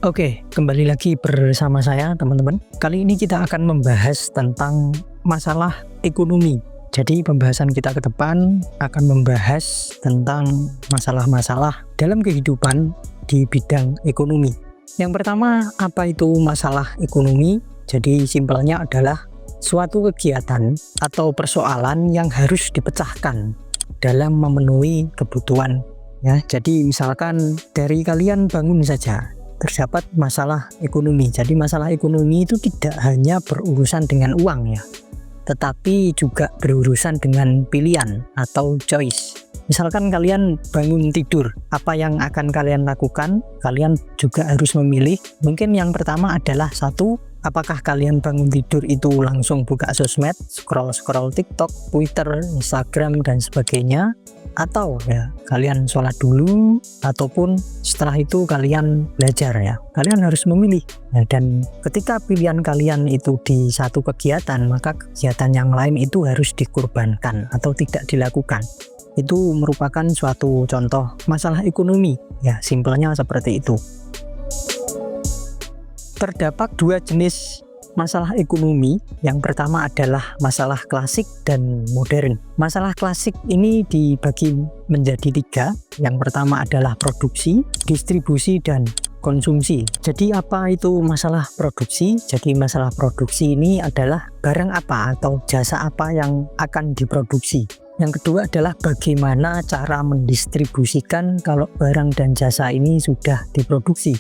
Oke, kembali lagi bersama saya teman-teman. Kali ini kita akan membahas tentang masalah ekonomi. Jadi pembahasan kita ke depan akan membahas tentang masalah-masalah dalam kehidupan di bidang ekonomi. Yang pertama, apa itu masalah ekonomi? Jadi simpelnya adalah suatu kegiatan atau persoalan yang harus dipecahkan dalam memenuhi kebutuhan. Ya, jadi misalkan dari kalian bangun saja terdapat masalah ekonomi. Jadi masalah ekonomi itu tidak hanya berurusan dengan uang ya, tetapi juga berurusan dengan pilihan atau choice. Misalkan kalian bangun tidur, apa yang akan kalian lakukan? Kalian juga harus memilih. Mungkin yang pertama adalah satu, apakah kalian bangun tidur itu langsung buka sosmed, scroll TikTok, Twitter, Instagram dan sebagainya, atau ya kalian sholat dulu, ataupun setelah itu kalian belajar ya. Kalian harus memilih ya, dan ketika pilihan kalian itu di satu kegiatan, maka kegiatan yang lain itu harus dikorbankan atau tidak dilakukan. Itu merupakan suatu contoh masalah ekonomi ya, simpelnya seperti itu. Terdapat dua jenis masalah ekonomi. Yang pertama adalah masalah klasik dan modern. Masalah klasik ini dibagi menjadi tiga. Yang pertama adalah produksi, distribusi, dan konsumsi. Jadi apa itu masalah produksi? Jadi masalah produksi ini adalah barang apa atau jasa apa yang akan diproduksi. Yang kedua adalah bagaimana cara mendistribusikan kalau barang dan jasa ini sudah diproduksi.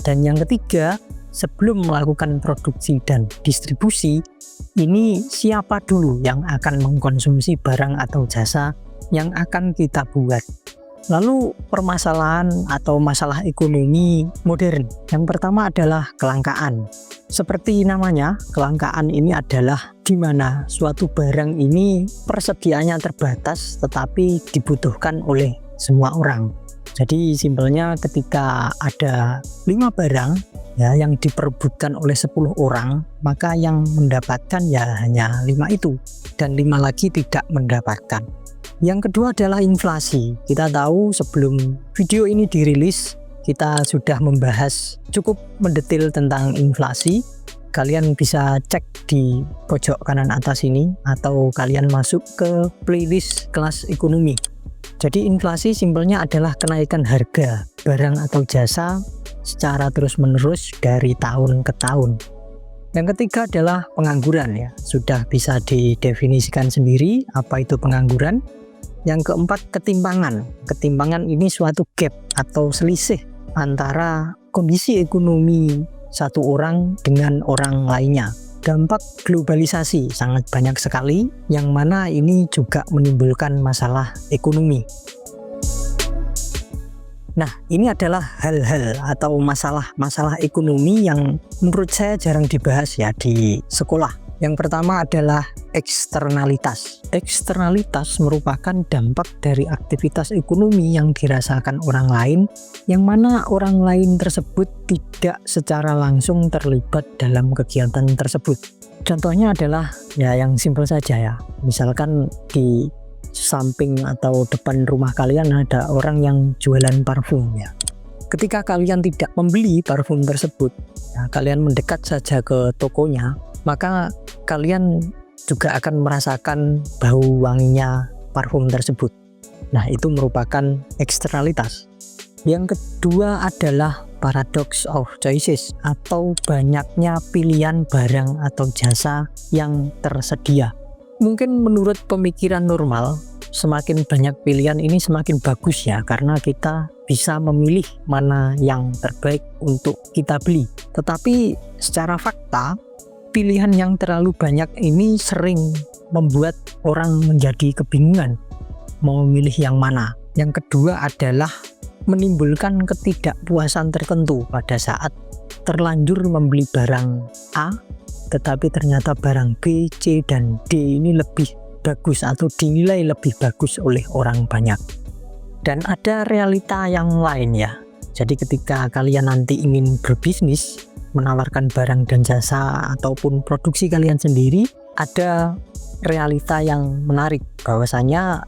Dan yang ketiga, sebelum melakukan produksi dan distribusi, ini siapa dulu yang akan mengkonsumsi barang atau jasa yang akan kita buat. Lalu permasalahan atau masalah ekonomi modern. Yang pertama adalah kelangkaan. Seperti namanya, kelangkaan ini adalah di mana suatu barang ini persediaannya terbatas tetapi dibutuhkan oleh semua orang. Jadi simpelnya ketika ada 5 barang ya yang diperebutkan oleh 10 orang, maka yang mendapatkan ya hanya 5 itu dan 5 lagi tidak mendapatkan. Yang kedua adalah inflasi. Kita tahu sebelum video ini dirilis, kita sudah membahas cukup mendetil tentang inflasi. Kalian bisa cek di pojok kanan atas ini atau kalian masuk ke playlist kelas ekonomi. Jadi inflasi simpelnya adalah kenaikan harga barang atau jasa secara terus-menerus dari tahun ke tahun. Yang ketiga adalah pengangguran ya. Sudah bisa didefinisikan sendiri apa itu pengangguran. Yang keempat, ketimpangan. Ketimpangan ini suatu gap atau selisih antara kondisi ekonomi satu orang dengan orang lainnya. Dampak globalisasi sangat banyak sekali, yang mana ini juga menimbulkan masalah ekonomi. Nah, ini adalah hal-hal atau masalah ekonomi yang menurut saya jarang dibahas ya di sekolah. Yang pertama adalah eksternalitas. Eksternalitas merupakan dampak dari aktivitas ekonomi yang dirasakan orang lain, yang mana orang lain tersebut tidak secara langsung terlibat dalam kegiatan tersebut. Contohnya adalah ya yang simpel saja ya. Misalkan di samping atau depan rumah kalian ada orang yang jualan parfum ya. Ketika kalian tidak membeli parfum tersebut, ya, kalian mendekat saja ke tokonya, maka kalian juga akan merasakan bau wanginya parfum tersebut. Nah, itu merupakan eksternalitas. Yang kedua adalah paradox of choices atau banyaknya pilihan barang atau jasa yang tersedia. Mungkin menurut pemikiran normal, semakin banyak pilihan ini semakin bagus ya, karena kita bisa memilih mana yang terbaik untuk kita beli. Tetapi secara fakta, pilihan yang terlalu banyak ini sering membuat orang menjadi kebingungan mau memilih yang mana. Yang kedua adalah menimbulkan ketidakpuasan tertentu pada saat terlanjur membeli barang A, tetapi ternyata barang B, C, dan D ini lebih bagus atau dinilai lebih bagus oleh orang banyak. Dan ada realita yang lain ya. Jadi ketika kalian nanti ingin berbisnis, menawarkan barang dan jasa ataupun produksi kalian sendiri, ada realita yang menarik bahwasanya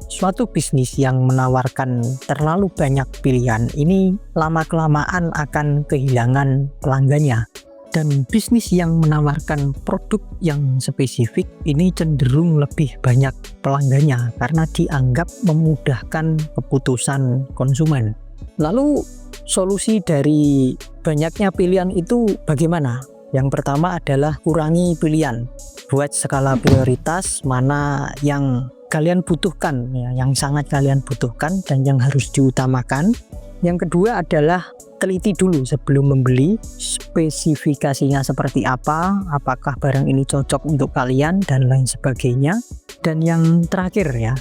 suatu bisnis yang menawarkan terlalu banyak pilihan ini lama-kelamaan akan kehilangan pelanggannya. Dan bisnis yang menawarkan produk yang spesifik ini cenderung lebih banyak pelanggannya karena dianggap memudahkan keputusan konsumen. Lalu solusi dari banyaknya pilihan itu bagaimana? Yang pertama adalah kurangi pilihan. Buat skala prioritas mana yang kalian butuhkan, ya, yang sangat kalian butuhkan dan yang harus diutamakan. Yang kedua adalah teliti dulu sebelum membeli, spesifikasinya seperti apa, apakah barang ini cocok untuk kalian dan lain sebagainya. Dan yang terakhir ya,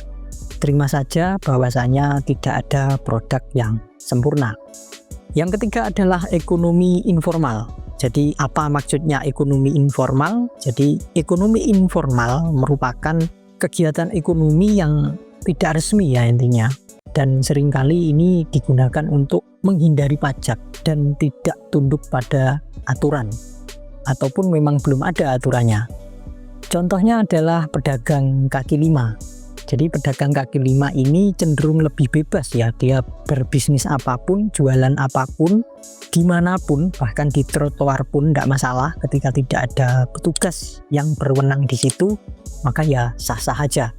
terima saja bahwasanya tidak ada produk yang sempurna. Yang ketiga adalah ekonomi informal. Jadi apa maksudnya ekonomi informal? Jadi ekonomi informal merupakan kegiatan ekonomi yang tidak resmi ya intinya. Dan seringkali ini digunakan untuk menghindari pajak dan tidak tunduk pada aturan. Ataupun memang belum ada aturannya. Contohnya adalah pedagang kaki lima. Jadi pedagang kaki lima ini cenderung lebih bebas ya, dia berbisnis apapun, jualan apapun, dimanapun, bahkan di trotoar pun tidak masalah ketika tidak ada petugas yang berwenang di situ, maka ya sah-sah aja.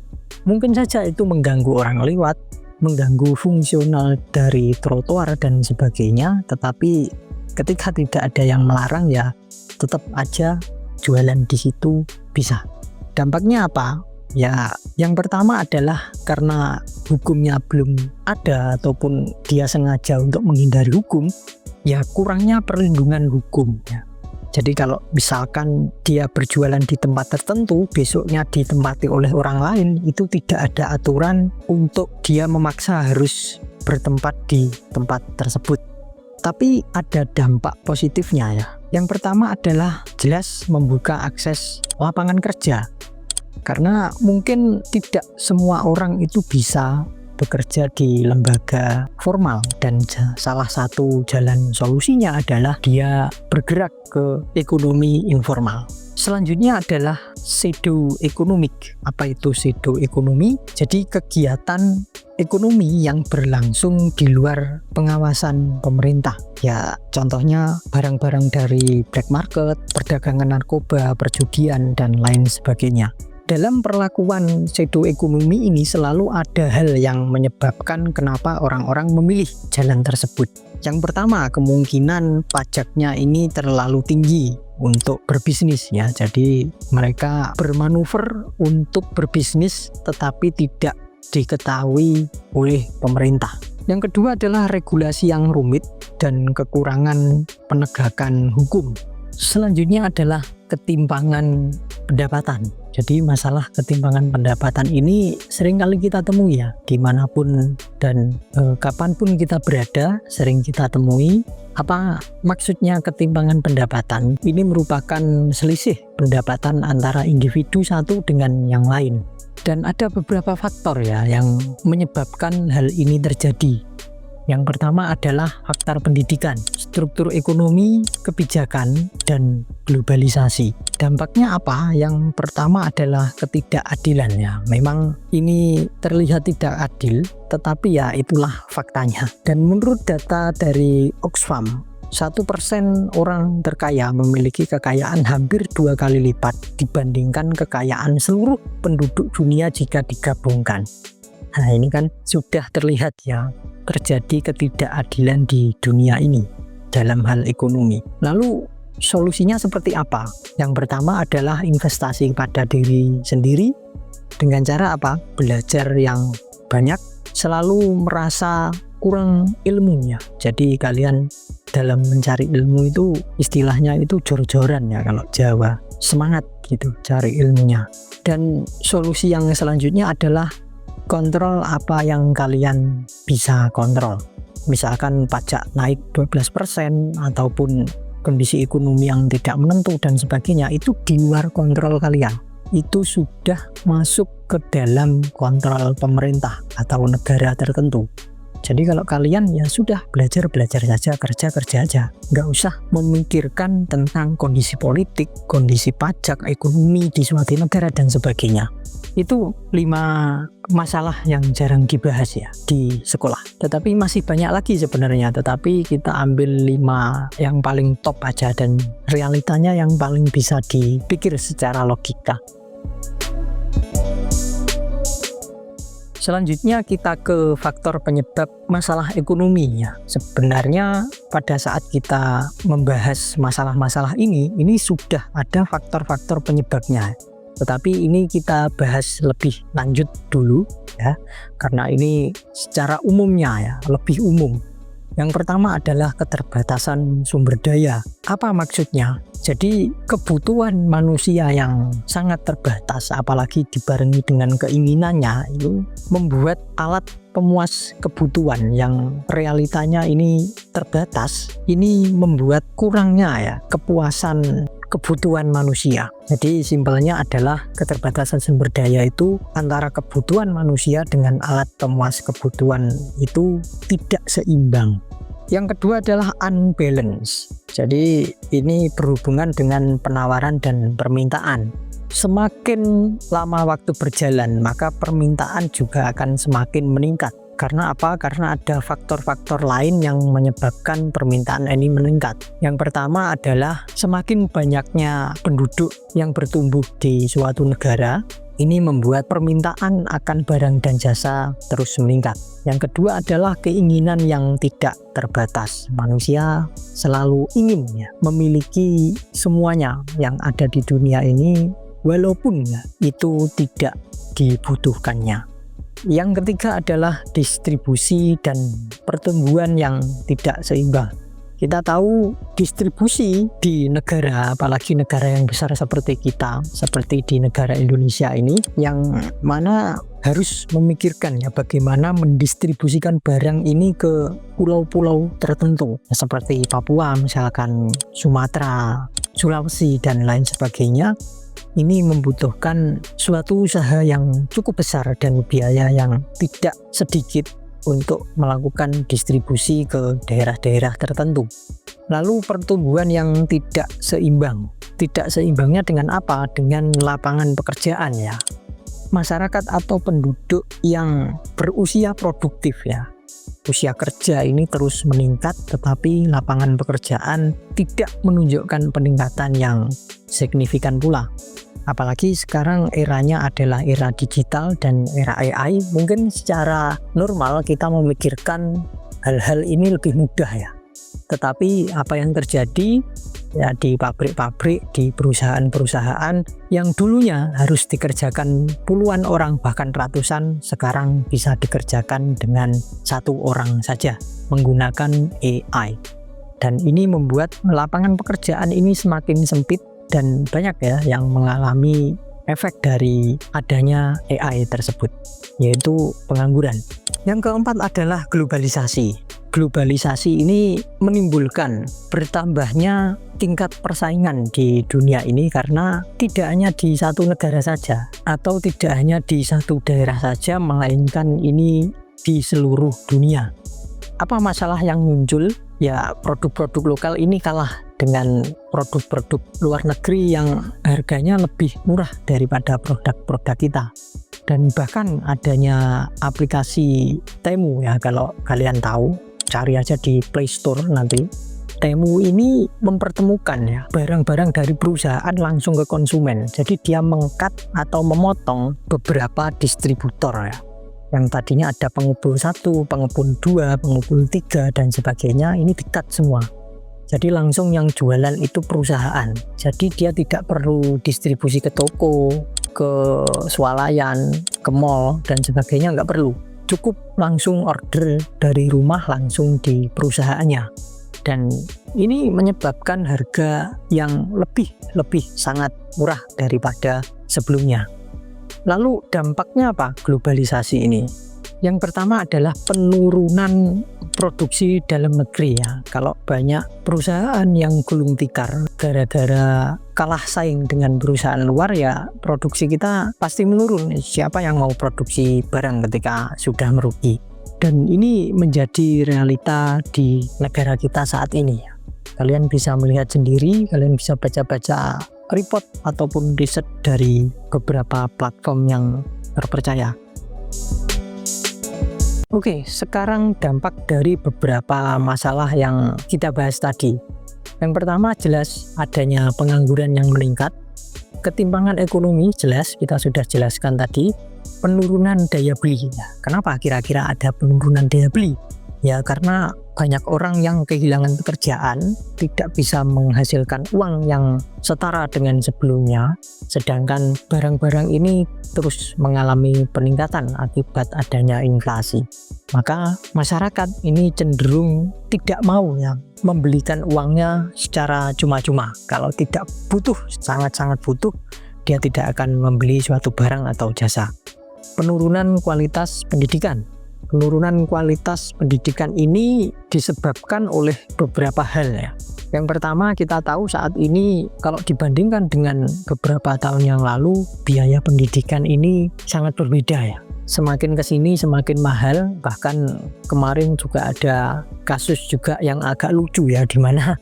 Mungkin saja itu mengganggu orang lewat, mengganggu fungsional dari trotoar dan sebagainya, tetapi ketika tidak ada yang melarang ya tetap aja jualan di situ bisa. Dampaknya apa? Ya, yang pertama adalah karena hukumnya belum ada ataupun dia sengaja untuk menghindari hukum, ya kurangnya perlindungan hukum ya. Jadi kalau misalkan dia berjualan di tempat tertentu, besoknya ditempati oleh orang lain, itu tidak ada aturan untuk dia memaksa harus bertempat di tempat tersebut. Tapi ada dampak positifnya ya. Yang pertama adalah jelas membuka akses lapangan kerja. Karena mungkin tidak semua orang itu bisa bekerja di lembaga formal dan salah satu jalan solusinya adalah dia bergerak ke ekonomi informal. Selanjutnya adalah pseudo economic. Apa itu pseudo ekonomi? Jadi kegiatan ekonomi yang berlangsung di luar pengawasan pemerintah. Ya, contohnya barang-barang dari black market, perdagangan narkoba, perjudian dan lain sebagainya. Dalam perlakuan pseudo ekonomi ini selalu ada hal yang menyebabkan kenapa orang-orang memilih jalan tersebut. Yang pertama, kemungkinan pajaknya ini terlalu tinggi untuk berbisnis ya. Jadi mereka bermanuver untuk berbisnis tetapi tidak diketahui oleh pemerintah. Yang kedua adalah regulasi yang rumit dan kekurangan penegakan hukum. Selanjutnya adalah ketimpangan pendapatan. Jadi masalah ketimpangan pendapatan ini seringkali kita temui ya, dimanapun dan kapanpun kita berada sering kita temui. Apa maksudnya ketimpangan pendapatan? Ini merupakan selisih pendapatan antara individu satu dengan yang lain. Dan ada beberapa faktor ya yang menyebabkan hal ini terjadi. Yang pertama adalah faktor pendidikan, struktur ekonomi, kebijakan, dan globalisasi. Dampaknya apa? Yang pertama adalah ketidakadilan ya. Memang ini terlihat tidak adil, tetapi ya itulah faktanya. Dan menurut data dari Oxfam, 1% orang terkaya memiliki kekayaan hampir 2 kali lipat dibandingkan kekayaan seluruh penduduk dunia jika digabungkan. Nah ini kan sudah terlihat ya, terjadi ketidakadilan di dunia ini dalam hal ekonomi. Lalu solusinya seperti apa? Yang pertama adalah investasi pada diri sendiri dengan cara apa? Belajar yang banyak, selalu merasa kurang ilmunya. Jadi kalian dalam mencari ilmu itu istilahnya itu jor-joran ya kalau Jawa. Semangat gitu cari ilmunya. Dan solusi yang selanjutnya adalah kontrol apa yang kalian bisa kontrol. Misalkan pajak naik 12% ataupun kondisi ekonomi yang tidak menentu dan sebagainya, itu di luar kontrol kalian. Itu sudah masuk ke dalam kontrol pemerintah atau negara tertentu. Jadi kalau kalian ya sudah belajar saja, kerja aja, nggak usah memikirkan tentang kondisi politik, kondisi pajak, ekonomi di suatu negara dan sebagainya. Itu 5 masalah yang jarang dibahas ya di sekolah. Tetapi masih banyak lagi sebenarnya, tetapi kita ambil 5 yang paling top aja dan realitanya yang paling bisa dipikir secara logika. Selanjutnya kita ke faktor penyebab masalah ekonomi ya. Sebenarnya pada saat kita membahas masalah-masalah ini sudah ada faktor-faktor penyebabnya. Tetapi ini kita bahas lebih lanjut dulu ya, karena ini secara umumnya ya, lebih umum. Yang pertama adalah keterbatasan sumber daya. Apa maksudnya? Jadi kebutuhan manusia yang sangat terbatas, apalagi dibarengi dengan keinginannya, itu membuat alat pemuas kebutuhan yang realitanya ini terbatas, ini membuat kurangnya ya kepuasan kebutuhan manusia. Jadi simpelnya adalah keterbatasan sumber daya itu antara kebutuhan manusia dengan alat pemuas kebutuhan itu tidak seimbang. Yang kedua adalah unbalance. Jadi ini berhubungan dengan penawaran dan permintaan. Semakin lama waktu berjalan, maka permintaan juga akan semakin meningkat. Karena apa? Karena ada faktor-faktor lain yang menyebabkan permintaan ini meningkat. Yang pertama adalah semakin banyaknya penduduk yang bertumbuh di suatu negara, ini membuat permintaan akan barang dan jasa terus meningkat. Yang kedua adalah keinginan yang tidak terbatas. Manusia selalu ingin ya, memiliki semuanya yang ada di dunia ini, walaupun ya, itu tidak dibutuhkannya. Yang ketiga adalah distribusi dan pertumbuhan yang tidak seimbang. Kita tahu distribusi di negara, apalagi negara yang besar seperti kita, seperti di negara Indonesia ini, yang mana harus memikirkan ya bagaimana mendistribusikan barang ini ke pulau-pulau tertentu, seperti Papua, misalkan Sumatera, Sulawesi, dan lain sebagainya. Ini membutuhkan suatu usaha yang cukup besar dan biaya yang tidak sedikit untuk melakukan distribusi ke daerah-daerah tertentu. Lalu pertumbuhan yang tidak seimbang. Tidak seimbangnya dengan apa? Dengan lapangan pekerjaan ya. Masyarakat atau penduduk yang berusia produktif ya. Usia kerja ini terus meningkat, tetapi lapangan pekerjaan tidak menunjukkan peningkatan yang signifikan pula. Apalagi sekarang eranya adalah era digital dan era AI. Mungkin secara normal kita memikirkan hal-hal ini lebih mudah ya. Tetapi apa yang terjadi ya di pabrik-pabrik, di perusahaan-perusahaan yang dulunya harus dikerjakan puluhan orang bahkan ratusan, sekarang bisa dikerjakan dengan 1 orang saja menggunakan AI. Dan ini membuat lapangan pekerjaan ini semakin sempit dan banyak ya yang mengalami efek dari adanya AI tersebut, yaitu pengangguran. Yang keempat adalah globalisasi. Globalisasi ini menimbulkan bertambahnya tingkat persaingan di dunia ini karena tidak hanya di satu negara saja atau tidak hanya di satu daerah saja, melainkan ini di seluruh dunia. Apa masalah yang muncul? Ya produk-produk lokal ini kalah dengan produk-produk luar negeri yang harganya lebih murah daripada produk-produk kita. Dan bahkan adanya aplikasi Temu ya, kalau kalian tahu, cari aja di Play Store nanti. Temu ini mempertemukan ya barang-barang dari perusahaan langsung ke konsumen. Jadi dia meng-cut atau memotong beberapa distributor ya. Yang tadinya ada pengepul 1, pengepul 2, pengepul 3 dan sebagainya, ini di-cut semua. Jadi langsung yang jualan itu perusahaan. Jadi dia tidak perlu distribusi ke toko, ke swalayan, ke mall dan sebagainya, nggak perlu. Cukup langsung order dari rumah langsung di perusahaannya. Dan ini menyebabkan harga yang lebih sangat murah daripada sebelumnya. Lalu dampaknya apa globalisasi ini? Yang pertama adalah penurunan produksi dalam negeri ya. Kalau banyak perusahaan yang gulung tikar gara-gara kalah saing dengan perusahaan luar, ya produksi kita pasti menurun. Siapa yang mau produksi barang ketika sudah merugi? Dan ini menjadi realita di negara kita saat ini. Kalian bisa melihat sendiri, kalian bisa baca-baca report ataupun riset dari beberapa platform yang terpercaya. Oke, sekarang dampak dari beberapa masalah yang kita bahas tadi. Yang pertama jelas adanya pengangguran yang meningkat, ketimpangan ekonomi jelas kita sudah jelaskan tadi, penurunan daya beli. Kenapa kira-kira ada penurunan daya beli? Ya karena banyak orang yang kehilangan pekerjaan, tidak bisa menghasilkan uang yang setara dengan sebelumnya, sedangkan barang-barang ini terus mengalami peningkatan akibat adanya inflasi. Maka masyarakat ini cenderung tidak mau ya membelikan uangnya secara cuma-cuma. Kalau tidak butuh, sangat-sangat butuh, dia tidak akan membeli suatu barang atau jasa. Penurunan kualitas pendidikan. Penurunan kualitas pendidikan ini disebabkan oleh beberapa hal ya. Yang pertama kita tahu saat ini kalau dibandingkan dengan beberapa tahun yang lalu, biaya pendidikan ini sangat berbeda ya. Semakin kesini semakin mahal, bahkan kemarin juga ada kasus juga yang agak lucu ya, di mana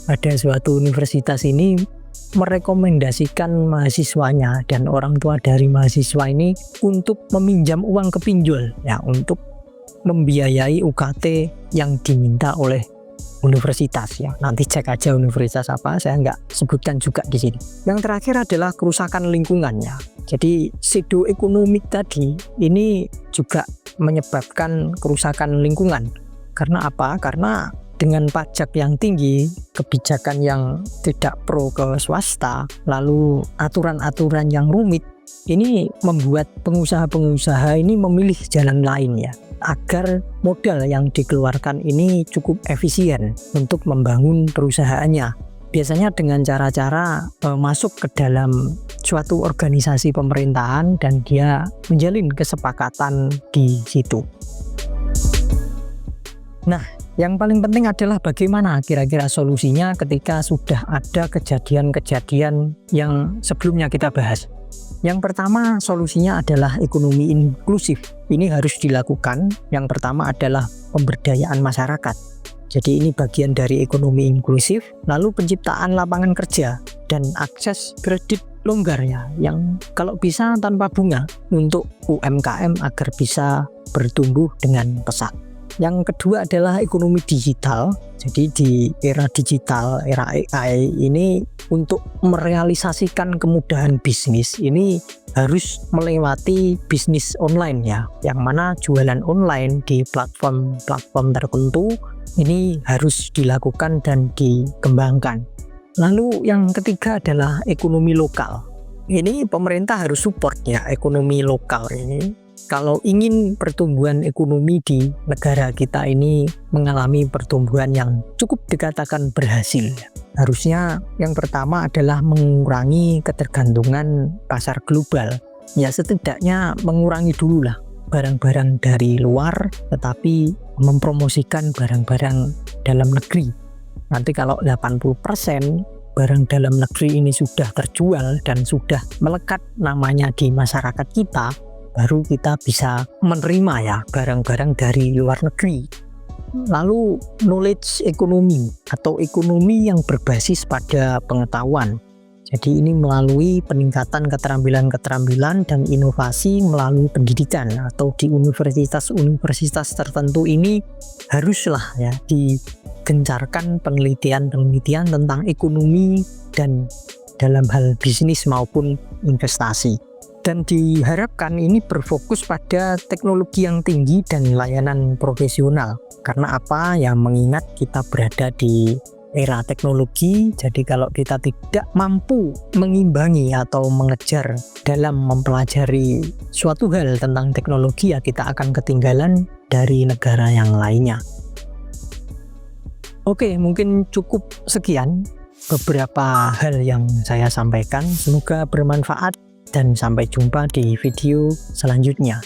ada suatu universitas ini merekomendasikan mahasiswanya dan orang tua dari mahasiswa ini untuk meminjam uang ke pinjol ya, untuk membiayai UKT yang diminta oleh universitas ya. Nanti cek aja universitas apa, saya nggak sebutkan juga di sini. Yang terakhir adalah kerusakan lingkungannya. Jadi pseudo ekonomik tadi ini juga menyebabkan kerusakan lingkungan. Karena apa? Karena dengan pajak yang tinggi, kebijakan yang tidak pro ke swasta, lalu aturan-aturan yang rumit, ini membuat pengusaha-pengusaha ini memilih jalan lain ya, agar modal yang dikeluarkan ini cukup efisien untuk membangun perusahaannya. Biasanya dengan cara-cara masuk ke dalam suatu organisasi pemerintahan dan dia menjalin kesepakatan di situ. Nah, yang paling penting adalah bagaimana kira-kira solusinya ketika sudah ada kejadian-kejadian yang sebelumnya kita bahas. Yang pertama solusinya adalah ekonomi inklusif. Ini harus dilakukan. Yang pertama adalah pemberdayaan masyarakat. Jadi ini bagian dari ekonomi inklusif. Lalu penciptaan lapangan kerja dan akses kredit longgar ya, yang kalau bisa tanpa bunga untuk UMKM agar bisa bertumbuh dengan pesat. Yang kedua adalah ekonomi digital. Jadi di era digital, era AI ini, untuk merealisasikan kemudahan bisnis ini harus melewati bisnis online ya, yang mana jualan online di platform-platform tertentu ini harus dilakukan dan dikembangkan. Lalu yang ketiga adalah ekonomi lokal. Ini pemerintah harus support ya ekonomi lokal ini. Kalau ingin pertumbuhan ekonomi di negara kita ini mengalami pertumbuhan yang cukup dikatakan berhasil, harusnya yang pertama adalah mengurangi ketergantungan pasar global. Ya setidaknya mengurangi dulu lah barang-barang dari luar, tetapi mempromosikan barang-barang dalam negeri. Nanti kalau 80% barang dalam negeri ini sudah terjual dan sudah melekat namanya di masyarakat kita, baru kita bisa menerima ya barang-barang dari luar negeri. Lalu knowledge ekonomi atau ekonomi yang berbasis pada pengetahuan. Jadi ini melalui peningkatan keterampilan-keterampilan dan inovasi melalui pendidikan, atau di universitas-universitas tertentu ini haruslah ya digencarkan penelitian-penelitian tentang ekonomi dan dalam hal bisnis maupun investasi. Dan diharapkan ini berfokus pada teknologi yang tinggi dan layanan profesional. Karena apa? Ya mengingat kita berada di era teknologi, jadi kalau kita tidak mampu mengimbangi atau mengejar dalam mempelajari suatu hal tentang teknologi, ya kita akan ketinggalan dari negara yang lainnya. Oke, mungkin cukup sekian beberapa hal yang saya sampaikan. Semoga bermanfaat. Dan sampai jumpa di video selanjutnya.